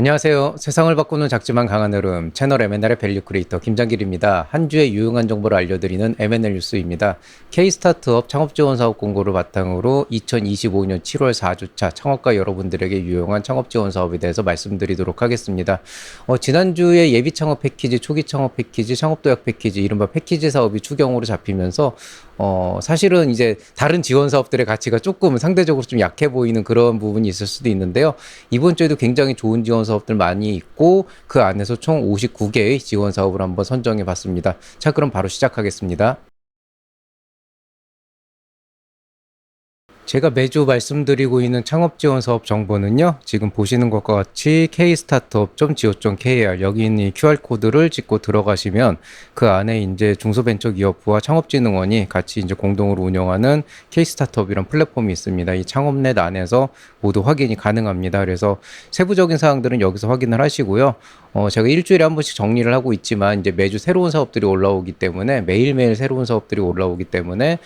안녕하세요. 세상을 바꾸는 작지만 강한 흐름 채널 M&R의 밸류 크리에이터 김장길입니다. 한 주의 유용한 정보를 알려드리는 M&R 뉴스입니다. K-스타트업 창업지원 사업 공고를 바탕으로 2025년 7월 4주차 창업가 여러분들에게 유용한 창업지원 사업에 대해서 말씀드리도록 하겠습니다. 지난주에 예비 창업 패키지, 초기 창업 패키지, 창업도약 패키지, 이른바 패키지 사업이 추경으로 잡히면서 사실은 이제 다른 지원 사업들의 가치가 조금 상대적으로 좀 약해 보이는 그런 부분이 있을 수도 있는데요. 이번 주에도 굉장히 좋은 지원 사업들 많이 있고 그 안에서 총 59개의 지원 사업을 한번 선정해 봤습니다. 자, 그럼 바로 시작하겠습니다. 제가 매주 말씀드리고 있는 창업지원 사업 정보는요, 지금 보시는 것과 같이 kstartup.go.kr 여기 있는 이 QR코드를 찍고 들어가시면 그 안에 이제 중소벤처기업부와 창업진흥원이 같이 이제 공동으로 운영하는 K스타트업이란 플랫폼이 있습니다. 이 창업넷 안에서 모두 확인이 가능합니다. 그래서 세부적인 사항들은 여기서 확인을 하시고요. 제가 일주일에 한 번씩 정리를 하고 있지만 이제 매주 새로운 사업들이 올라오기 때문에 매일매일 새로운 사업들이 올라오기 때문에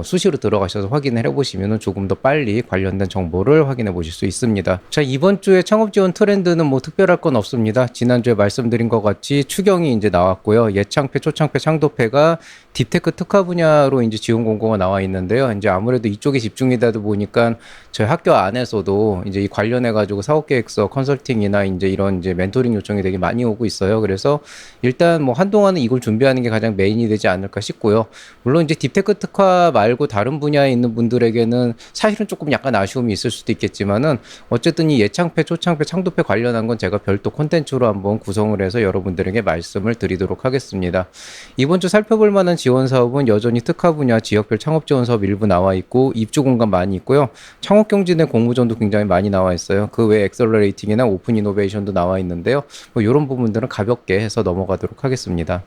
수시로 들어가셔서 확인을 해보시면 조금 더 빨리 관련된 정보를 확인해 보실 수 있습니다. 자, 이번 주에 창업 지원 트렌드는 뭐 특별할 건 없습니다. 지난주에 말씀드린 것 같이 추경이 이제 나왔고요. 예창패, 초창패, 창도패가 딥테크 특화 분야로 이제 지원 공고가 나와 있는데요. 이제 아무래도 이쪽에 집중이 되다 보니까 저희 학교 안에서도 이제 이 관련해 가지고 사업계획서 컨설팅이나 이제 이런 이제 멘토링 요청이 되게 많이 오고 있어요. 그래서 일단 뭐 한동안은 이걸 준비하는 게 가장 메인이 되지 않을까 싶고요. 물론 이제 딥테크 특화 말고 다른 분야에 있는 분들에게는 사실은 조금 약간 아쉬움이 있을 수도 있겠지만은 어쨌든 이 예창패, 초창패, 창도패 관련한 건 제가 별도 콘텐츠로 한번 구성을 해서 여러분들에게 말씀을 드리도록 하겠습니다. 이번 주 살펴볼 만한 지원 사업은 여전히 특화 분야 지역별 창업 지원 사업 일부 나와 있고 입주 공간 많이 있고요. 창업 경진의 공모전도 굉장히 많이 나와 있어요. 그 외에 엑셀러레이팅이나 오픈 이노베이션도 나와 있는데요. 뭐 이런 부분들은 가볍게 해서 넘어가도록 하겠습니다.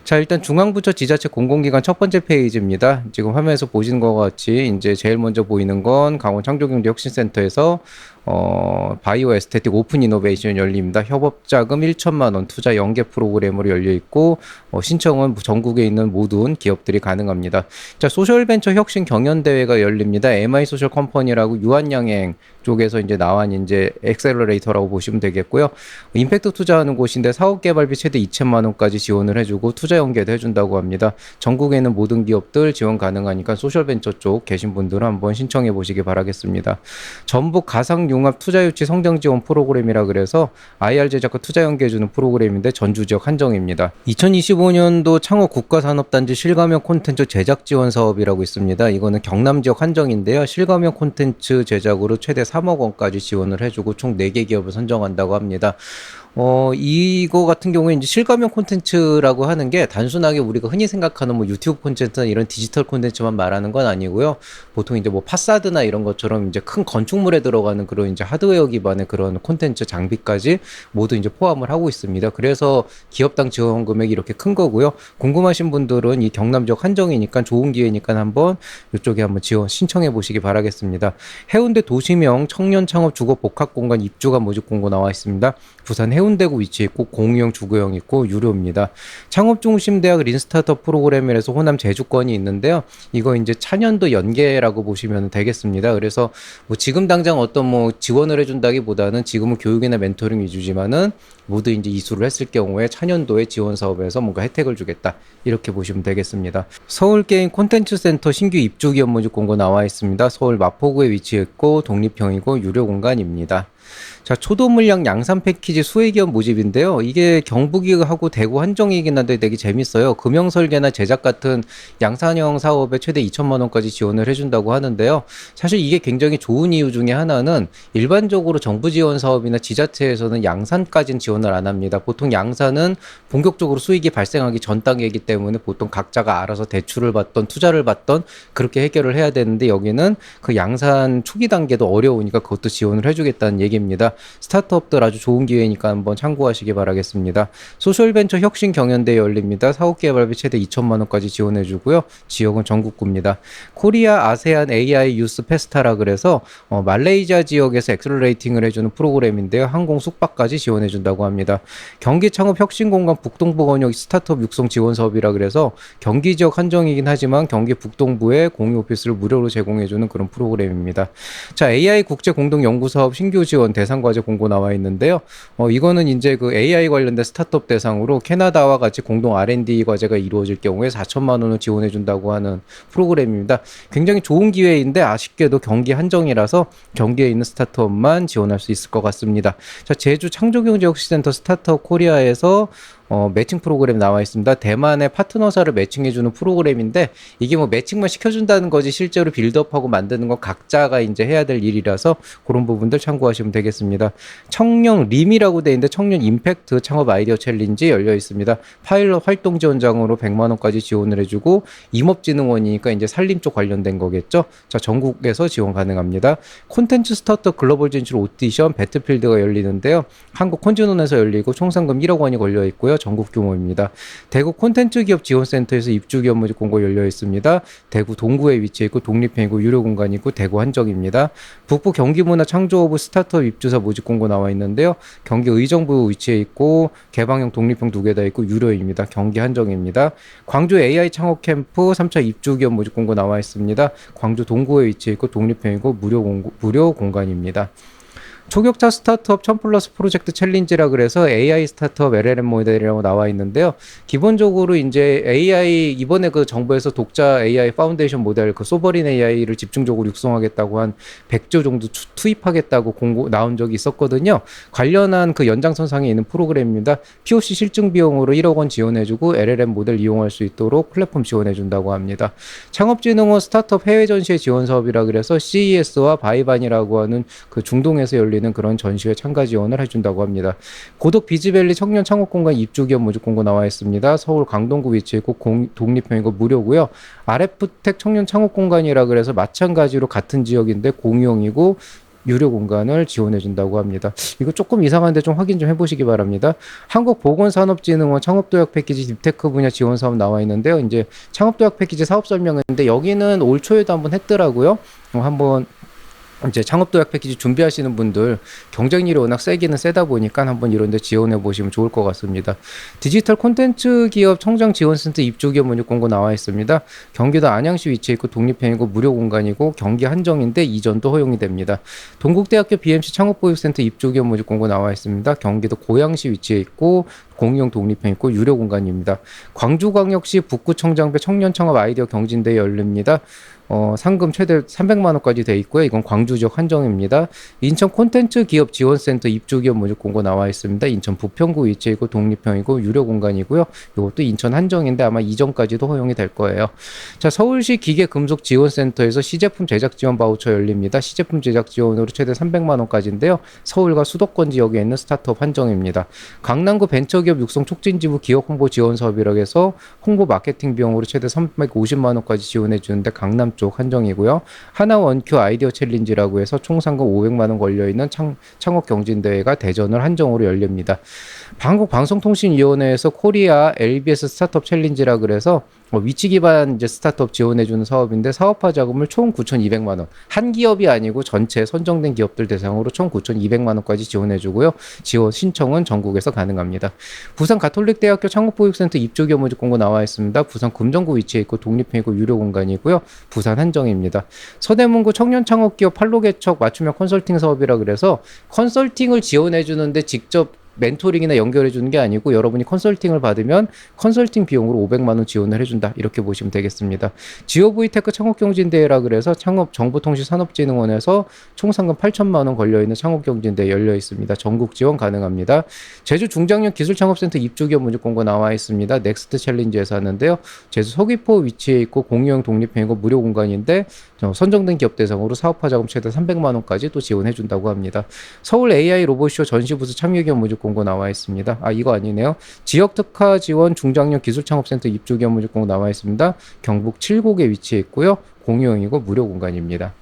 자, 일단 중앙부처 지자체 공공기관 첫 번째 페이지입니다. 지금 화면에서 보시는 것 같이 이제 제일 먼저 보이는 건 강원 창조경제혁신센터에서 바이오 에스테틱 오픈 이노베이션 열립니다. 협업자금 1천만 원 투자 연계 프로그램으로 열려 있고 신청은 전국에 있는 모든 기업들이 가능합니다. 자, 소셜벤처 혁신 경연대회가 열립니다. MI 소셜 컴퍼니라고 유한양행 쪽에서 이제 나온 이제 엑셀러레이터라고 보시면 되겠고요. 임팩트 투자하는 곳인데 사업 개발비 최대 2천만 원까지 지원을 해주고 투자 연계도 해준다고 합니다. 전국에 있는 모든 기업들 지원 가능하니까 소셜벤처 쪽 계신 분들은 한번 신청해 보시기 바라겠습니다. 전북 가상융합 투자유치 성장 지원 프로그램이라 그래서 IR 제작과 투자 연계해주는 프로그램인데 전주 지역 한정입니다. 2025년도 창업 국가산업단지 실감형 콘텐츠 제작 지원 사업이라고 있습니다. 이거는 경남 지역 한정인데요. 실감형 콘텐츠 제작으로 최대 3억 원까지 지원을 해주고 총 4개 기업을 선정한다고 합니다. 이거 같은 경우에 이제 실감형 콘텐츠라고 하는 게 단순하게 우리가 흔히 생각하는 뭐 유튜브 콘텐츠나 이런 디지털 콘텐츠만 말하는 건 아니고요. 보통 이제 뭐 파사드나 이런 것처럼 이제 큰 건축물에 들어가는 그런 이제 하드웨어 기반의 그런 콘텐츠 장비까지 모두 이제 포함을 하고 있습니다. 그래서 기업당 지원 금액이 이렇게 큰 거고요. 궁금하신 분들은 이 경남 지역 한정이니까 좋은 기회니까 한번 이쪽에 한번 지원 신청해 보시기 바라겠습니다. 해운대 도시명 청년 창업 주거 복합 공간 입주가 모집 공고 나와 있습니다. 부산 해운대구 위치에 있고 공유형 주거형 있고 유료입니다. 창업중심대학 린스타트업 프로그램에서 호남 제주권이 있는데요. 이거 이제 차년도 연계라고 보시면 되겠습니다. 그래서 뭐 지금 당장 어떤 뭐 지원을 해준다기보다는 지금은 교육이나 멘토링 위주지만은 모두 이제 이수를 했을 경우에 차년도에 지원 사업에서 뭔가 혜택을 주겠다 이렇게 보시면 되겠습니다. 서울게임 콘텐츠센터 신규 입주 기업 모집 공고 나와 있습니다. 서울 마포구에 위치해 있고 독립형이고 유료 공간입니다. 자, 초도 물량 양산 패키지 수혜기업 모집인데요. 이게 경북이하고 대구 한정이긴 한데 되게 재밌어요. 금형 설계나 제작 같은 양산형 사업에 최대 2천만 원까지 지원을 해준다고 하는데요. 사실 이게 굉장히 좋은 이유 중에 하나는 일반적으로 정부 지원 사업이나 지자체에서는 양산까지는 지원을 안 합니다. 보통 양산은 본격적으로 수익이 발생하기 전 단계이기 때문에 보통 각자가 알아서 대출을 받던 투자를 받던 그렇게 해결을 해야 되는데 여기는 그 양산 초기 단계도 어려우니까 그것도 지원을 해주겠다는 얘기입니다. 스타트업들 아주 좋은 기회니까 한번 참고하시기 바라겠습니다. 소셜벤처 혁신 경연대회 열립니다. 사업 개발비 최대 2천만 원까지 지원해주고요. 지역은 전국구입니다. 코리아 아세안 AI 유스 페스타라 그래서 말레이시아 지역에서 엑셀러레이팅을 해주는 프로그램인데요. 항공 숙박까지 지원해준다고 합니다. 경기 창업 혁신 공간 북동부 권역 스타트업 육성 지원 사업이라 그래서 경기 지역 한정이긴 하지만 경기 북동부에 공유 오피스를 무료로 제공해주는 그런 프로그램입니다. 자, AI 국제 공동 연구 사업 신규 지원 대상 과제 공고 나와 있는데요. 이거는 이제 그 AI 관련된 스타트업 대상으로 캐나다와 같이 공동 R&D 과제가 이루어질 경우에 4천만 원을 지원해 준다고 하는 프로그램입니다. 굉장히 좋은 기회인데 아쉽게도 경기 한정이라서 경기에 있는 스타트업만 지원할 수 있을 것 같습니다. 자, 제주 창조경제혁신센터 스타트업 코리아에서 매칭 프로그램 나와 있습니다. 대만의 파트너사를 매칭해주는 프로그램인데 이게 뭐 매칭만 시켜준다는 거지 실제로 빌드업하고 만드는 건 각자가 이제 해야 될 일이라서 그런 부분들 참고하시면 되겠습니다. 청년 림이라고 돼 있는데 청년 임팩트 창업 아이디어 챌린지 열려 있습니다. 파일럿 활동 지원장으로 100만 원까지 지원을 해주고 임업진흥원이니까 이제 산림 쪽 관련된 거겠죠. 자, 전국에서 지원 가능합니다. 콘텐츠 스타트업 글로벌 진출 오디션 배틀필드가 열리는데요. 한국 콘즈논에서 열리고 총 상금 1억 원이 걸려 있고요. 전국 규모입니다. 대구 콘텐츠 기업 지원센터에서 입주 기업 모집 공고 열려 있습니다. 대구 동구에 위치해 있고 독립형이고 유료 공간이고 대구 한정입니다. 북부 경기문화 창조허브 스타트업 입주사 모집 공고 나와 있는데요. 경기 의정부 위치해 있고 개방형 독립형 2개 다 있고 유료입니다. 경기 한정입니다. 광주 AI 창업 캠프 3차 입주 기업 모집 공고 나와 있습니다. 광주 동구에 위치해 있고 독립형이고 무료 공간입니다. 초격차 스타트업 1000+ 프로젝트 챌린지라 그래서 AI 스타트업 LLM 모델이라고 나와 있는데요. 기본적으로 이제 AI 이번에 그 정부에서 독자 AI 파운데이션 모델 그 소버린 AI를 집중적으로 육성하겠다고 한 100조 정도 투입하겠다고 공고 나온 적이 있었거든요. 관련한 그 연장선상에 있는 프로그램입니다. POC 실증 비용으로 1억 원 지원해주고 LLM 모델 이용할 수 있도록 플랫폼 지원해준다고 합니다. 창업진흥원 스타트업 해외 전시회 지원 사업이라 그래서 CES와 바이반이라고 하는 그 중동에서 열린 그런 전시회 참가 지원을 해준다고 합니다. 고덕 비즈밸리 청년 창업공간 입주 기업 모집 공고 나와 있습니다. 서울 강동구 위치해 있고 독립형이고 무료고요. RF텍 청년 창업공간이라 그래서 마찬가지로 같은 지역인데 공용이고 유료 공간을 지원해 준다고 합니다. 이거 조금 이상한데 좀 확인 좀 해보시기 바랍니다. 한국보건산업진흥원 창업도약 패키지 딥테크 분야 지원 사업 나와 있는데요. 이제 창업도약 패키지 사업 설명인데 여기는 올 초에도 한번 했더라고요. 한번 이제 창업도약 패키지 준비하시는 분들 경쟁률이 워낙 세기는 세다 보니까 한번 이런 데 지원해 보시면 좋을 것 같습니다. 디지털 콘텐츠 기업 청장 지원센터 입주 기업 모집 공고 나와 있습니다. 경기도 안양시 위치해 있고 독립형이고 무료 공간이고 경기 한정인데 이전도 허용이 됩니다. 동국대학교 BMC 창업보육센터 입주 기업 모집 공고 나와 있습니다. 경기도 고양시 위치해 있고 공용 독립형 있고 유료 공간입니다. 광주광역시 북구청장배 청년창업 아이디어 경진대회 열립니다. 상금 최대 300만 원까지 돼 있고요. 이건 광주 지역 한정입니다. 인천 콘텐츠 기업 지원센터 입주 기업 모집 공고 나와 있습니다. 인천 부평구 위치해 있고 독립형이고 유료 공간이고요. 이것도 인천 한정인데 아마 이전까지도 허용이 될 거예요. 자, 서울시 기계금속 지원센터에서 시제품 제작 지원 바우처 열립니다. 시제품 제작 지원으로 최대 300만 원까지인데요. 서울과 수도권 지역에 있는 스타트업 한정입니다. 강남구 벤처기업 육성 촉진지부 기업 홍보 지원 사업이라고 해서 홍보 마케팅 비용으로 최대 350만 원까지 지원해 주는데 강남 쪽 한정이고요. 하나원큐 아이디어 챌린지라고 해서 총 상금 500만 원 걸려있는 창업 경진대회가 대전을 한정으로 열립니다. 한국방송통신위원회에서 코리아 LBS 스타트업 챌린지라 그래서 위치 기반 이제 스타트업 지원해주는 사업인데 사업화 자금을 총 9,200만 원. 한 기업이 아니고 전체 선정된 기업들 대상으로 총 9,200만 원까지 지원해주고요. 지원 신청은 전국에서 가능합니다. 부산 가톨릭대학교 창업보육센터 입주 기업 모집 공고 나와 있습니다. 부산 금정구 위치해 있고 독립형이고 유료 공간이고요. 부산 한정입니다. 서대문구 청년창업기업 판로개척 맞춤형 컨설팅 사업이라 그래서 컨설팅을 지원해주는데 직접 멘토링이나 연결해 주는 게 아니고 여러분이 컨설팅을 받으면 컨설팅 비용으로 500만 원 지원을 해준다. 이렇게 보시면 되겠습니다. 지오브이테크 창업경진대회라 그래서 창업정보통신산업진흥원에서 총 상금 8천만 원 걸려있는 창업경진대회 열려 있습니다. 전국 지원 가능합니다. 제주 중장년 기술창업센터 입주기업 모집 공고 나와 있습니다. 넥스트 챌린지에서 하는데요. 제주 서귀포 위치해 있고 공유형 독립형이고 무료 공간인데 선정된 기업 대상으로 사업화 자금 최대 300만 원까지 또 지원해 준다고 합니다. 서울 AI 로봇쇼 전시부스 참여기업 모집 공고 나와 있습니다. 이거 아니네요. 지역 특화 지원 중장년 기술창업센터 입주 기업 모집 공고 나와 있습니다. 경북 칠곡에 위치해 있고요. 공유형이고 무료 공간입니다.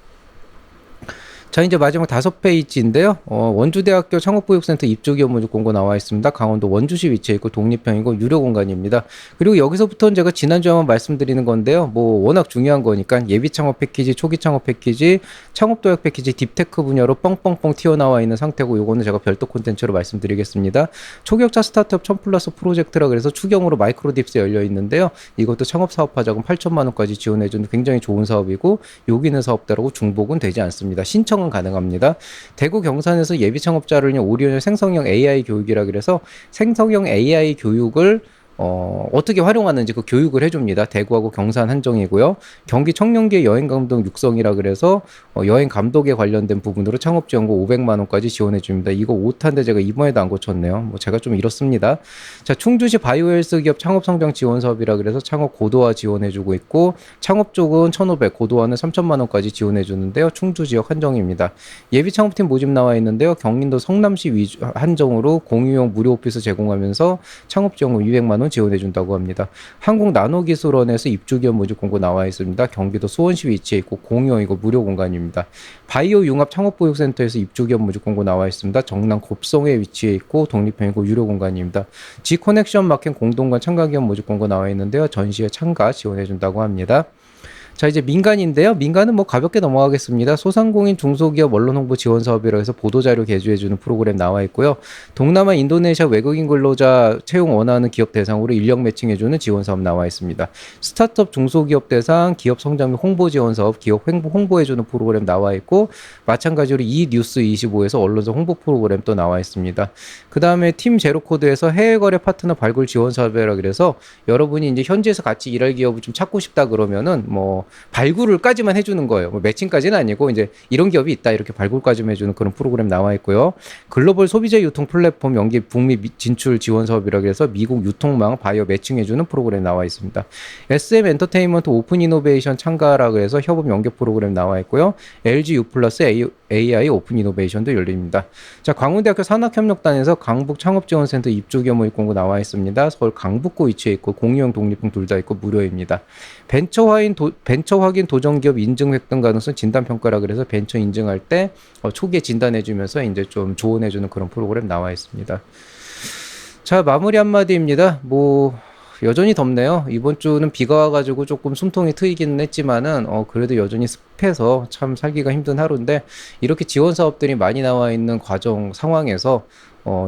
자, 이제 마지막 5페이지인데요. 원주대학교 창업보육센터 입주기업 모집 공고 나와 있습니다. 강원도 원주시 위치해 있고 독립형이고 유료 공간입니다. 그리고 여기서부터는 제가 지난주에 한번 말씀드리는 건데요. 워낙 중요한 거니까 예비 창업 패키지, 초기 창업 패키지, 창업도약 패키지, 딥테크 분야로 뻥뻥뻥 튀어나와 있는 상태고 요거는 제가 별도 콘텐츠로 말씀드리겠습니다. 초격차 스타트업 1000+ 프로젝트라 그래서 추경으로 마이크로딥스 열려 있는데요. 이것도 창업 사업화 자금 8천만 원까지 지원해주는 굉장히 좋은 사업이고 여기는 사업대라고 중복은 되지 않습니다. 신청은 신청은 가능합니다. 대구 경산에서 예비 창업자를 위한 5년 생성형 AI 교육이라 그래서 생성형 AI 교육을 어떻게 활용하는지 그 교육을 해줍니다. 대구하고 경산 한정이고요. 경기 청년기의 여행 감독 육성이라 그래서 여행 감독에 관련된 부분으로 창업 지원금 500만 원까지 지원해 줍니다. 이거 오타인데 제가 이번에도 안 고쳤네요. 뭐 제가 좀 이렇습니다. 자, 충주시 바이오헬스 기업 창업 성장 지원 사업이라 그래서 창업 고도화 지원해 주고 있고 창업 쪽은 1,500, 고도화는 3천만 원까지 지원해 주는데요. 충주 지역 한정입니다. 예비 창업팀 모집 나와 있는데요. 경기도 성남시 위주 한정으로 공유용 무료 오피스 제공하면서 창업 지원금 200만 원 지원해 준다고 합니다. 한국 나노기술원에서 입주기업 모집 공고 나와 있습니다. 경기도 수원시 위치해 있고 공용이고 무료 공간입니다. 바이오 융합 창업보육센터에서 입주기업 모집 공고 나와 있습니다. 정남 곱성에 위치해 있고 독립형이고 유료 공간입니다. G커넥션 마켓 공동관 참가기업 모집 공고 나와 있는데요. 전시회 참가 지원해 준다고 합니다. 자, 이제 민간인데요. 민간은 뭐 가볍게 넘어가겠습니다. 소상공인 중소기업 언론 홍보 지원 사업이라 해서 보도자료 개조해주는 프로그램 나와 있고요. 동남아 인도네시아 외국인 근로자 채용 원하는 기업 대상으로 인력 매칭해주는 지원 사업 나와 있습니다. 스타트업 중소기업 대상 기업 성장 및 홍보 지원 사업 기업 홍보해주는 프로그램 나와 있고 마찬가지로 이 뉴스 25에서 언론사 홍보 프로그램 또 나와 있습니다. 그 다음에 팀 제로코드에서 해외거래 파트너 발굴 지원 사업이라 그래서 여러분이 이제 현지에서 같이 일할 기업을 좀 찾고 싶다 그러면은 뭐 발굴을까지만 해주는 거예요. 뭐 매칭까지는 아니고 이제 이런 기업이 있다 이렇게 발굴까지만 해주는 그런 프로그램 나와 있고요. 글로벌 소비자 유통 플랫폼 연계 북미 진출 지원 사업이라 그래서 미국 유통망 바이오 매칭해주는 프로그램 나와 있습니다. SM 엔터테인먼트 오픈 이노베이션 참가라 그래서 협업 연계 프로그램 나와 있고요. LG U 플러스 AI 오픈 이노베이션도 열립니다. 자, 광운대학교 산학협력단에서 강북 창업지원센터 입주기업 모집 공고 나와 있습니다. 서울 강북구 위치해 있고 공유형 독립형 둘 다 있고 무료입니다. 벤처 확인 도전기업 인증 획득 가능성 진단 평가라 그래서 벤처 인증할 때 초기에 진단해 주면서 이제 좀 조언해 주는 그런 프로그램 나와 있습니다. 자, 마무리 한마디입니다. 뭐 여전히 덥네요. 이번 주는 비가 와가지고 조금 숨통이 트이기는 했지만은 그래도 여전히 습해서 참 살기가 힘든 하루인데 이렇게 지원 사업들이 많이 나와 있는 과정 상황에서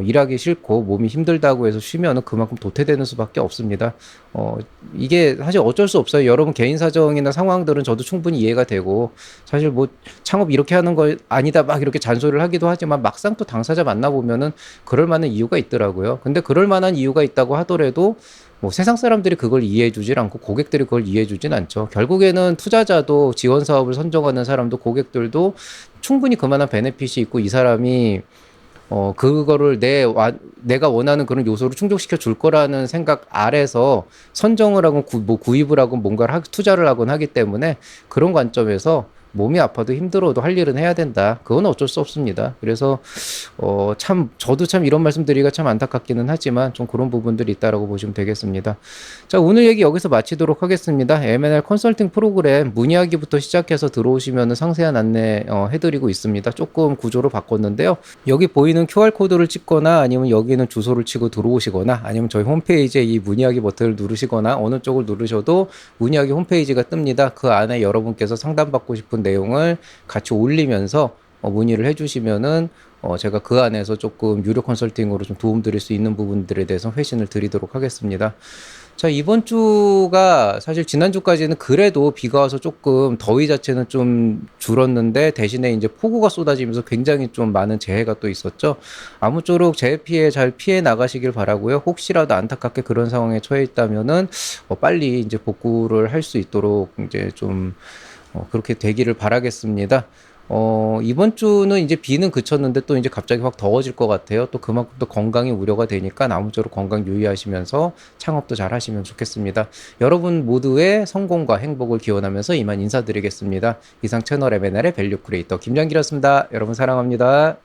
일하기 싫고 몸이 힘들다고 해서 쉬면은 그만큼 도태되는 수밖에 없습니다. 이게 사실 어쩔 수 없어요. 여러분 개인 사정이나 상황들은 저도 충분히 이해가 되고 사실 뭐 창업 이렇게 하는 거 아니다 막 이렇게 잔소리를 하기도 하지만 막상 또 당사자 만나보면은 그럴 만한 이유가 있더라고요. 근데 그럴 만한 이유가 있다고 하더라도 뭐 세상 사람들이 그걸 이해해 주질 않고 고객들이 그걸 이해해 주진 않죠. 결국에는 투자자도 지원 사업을 선정하는 사람도 고객들도 충분히 그만한 베네핏이 있고 이 사람이 그거를 내가 원하는 그런 요소를 충족시켜 줄 거라는 생각 아래서 선정을 하고 구입을 하고 뭔가를 투자를 하곤 하기 때문에 그런 관점에서 몸이 아파도 힘들어도 할 일은 해야 된다. 그건 어쩔 수 없습니다. 그래서 저도 참 이런 말씀 드리기가 참 안타깝기는 하지만 좀 그런 부분들이 있다라고 보시면 되겠습니다. 자, 오늘 얘기 여기서 마치도록 하겠습니다. M&R 컨설팅 프로그램 문의하기부터 시작해서 들어오시면 상세한 안내 해드리고 있습니다. 조금 구조를 바꿨는데요. 여기 보이는 QR코드를 찍거나 아니면 여기는 주소를 치고 들어오시거나 아니면 저희 홈페이지에 이 문의하기 버튼을 누르시거나 어느 쪽을 누르셔도 문의하기 홈페이지가 뜹니다. 그 안에 여러분께서 상담받고 싶은 내용을 같이 올리면서 문의를 해주시면은 제가 그 안에서 조금 유료 컨설팅으로 좀 도움드릴 수 있는 부분들에 대해서 회신을 드리도록 하겠습니다. 자, 이번 주가 사실 지난주까지는 그래도 비가 와서 조금 더위 자체는 좀 줄었는데 대신에 이제 폭우가 쏟아지면서 굉장히 좀 많은 재해가 또 있었죠. 아무쪼록 재해 피해 잘 피해 나가시길 바라고요. 혹시라도 안타깝게 그런 상황에 처해 있다면은 빨리 이제 복구를 할 수 있도록 이제 좀 그렇게 되기를 바라겠습니다. 이번 주는 이제 비는 그쳤는데 또 이제 갑자기 확 더워질 것 같아요. 또 그만큼 또 건강이 우려가 되니까 아무쪼록 건강 유의하시면서 창업도 잘 하시면 좋겠습니다. 여러분 모두의 성공과 행복을 기원하면서 이만 인사드리겠습니다. 이상 채널 M&R의 밸류 크리에이터 김장길이었습니다. 여러분 사랑합니다.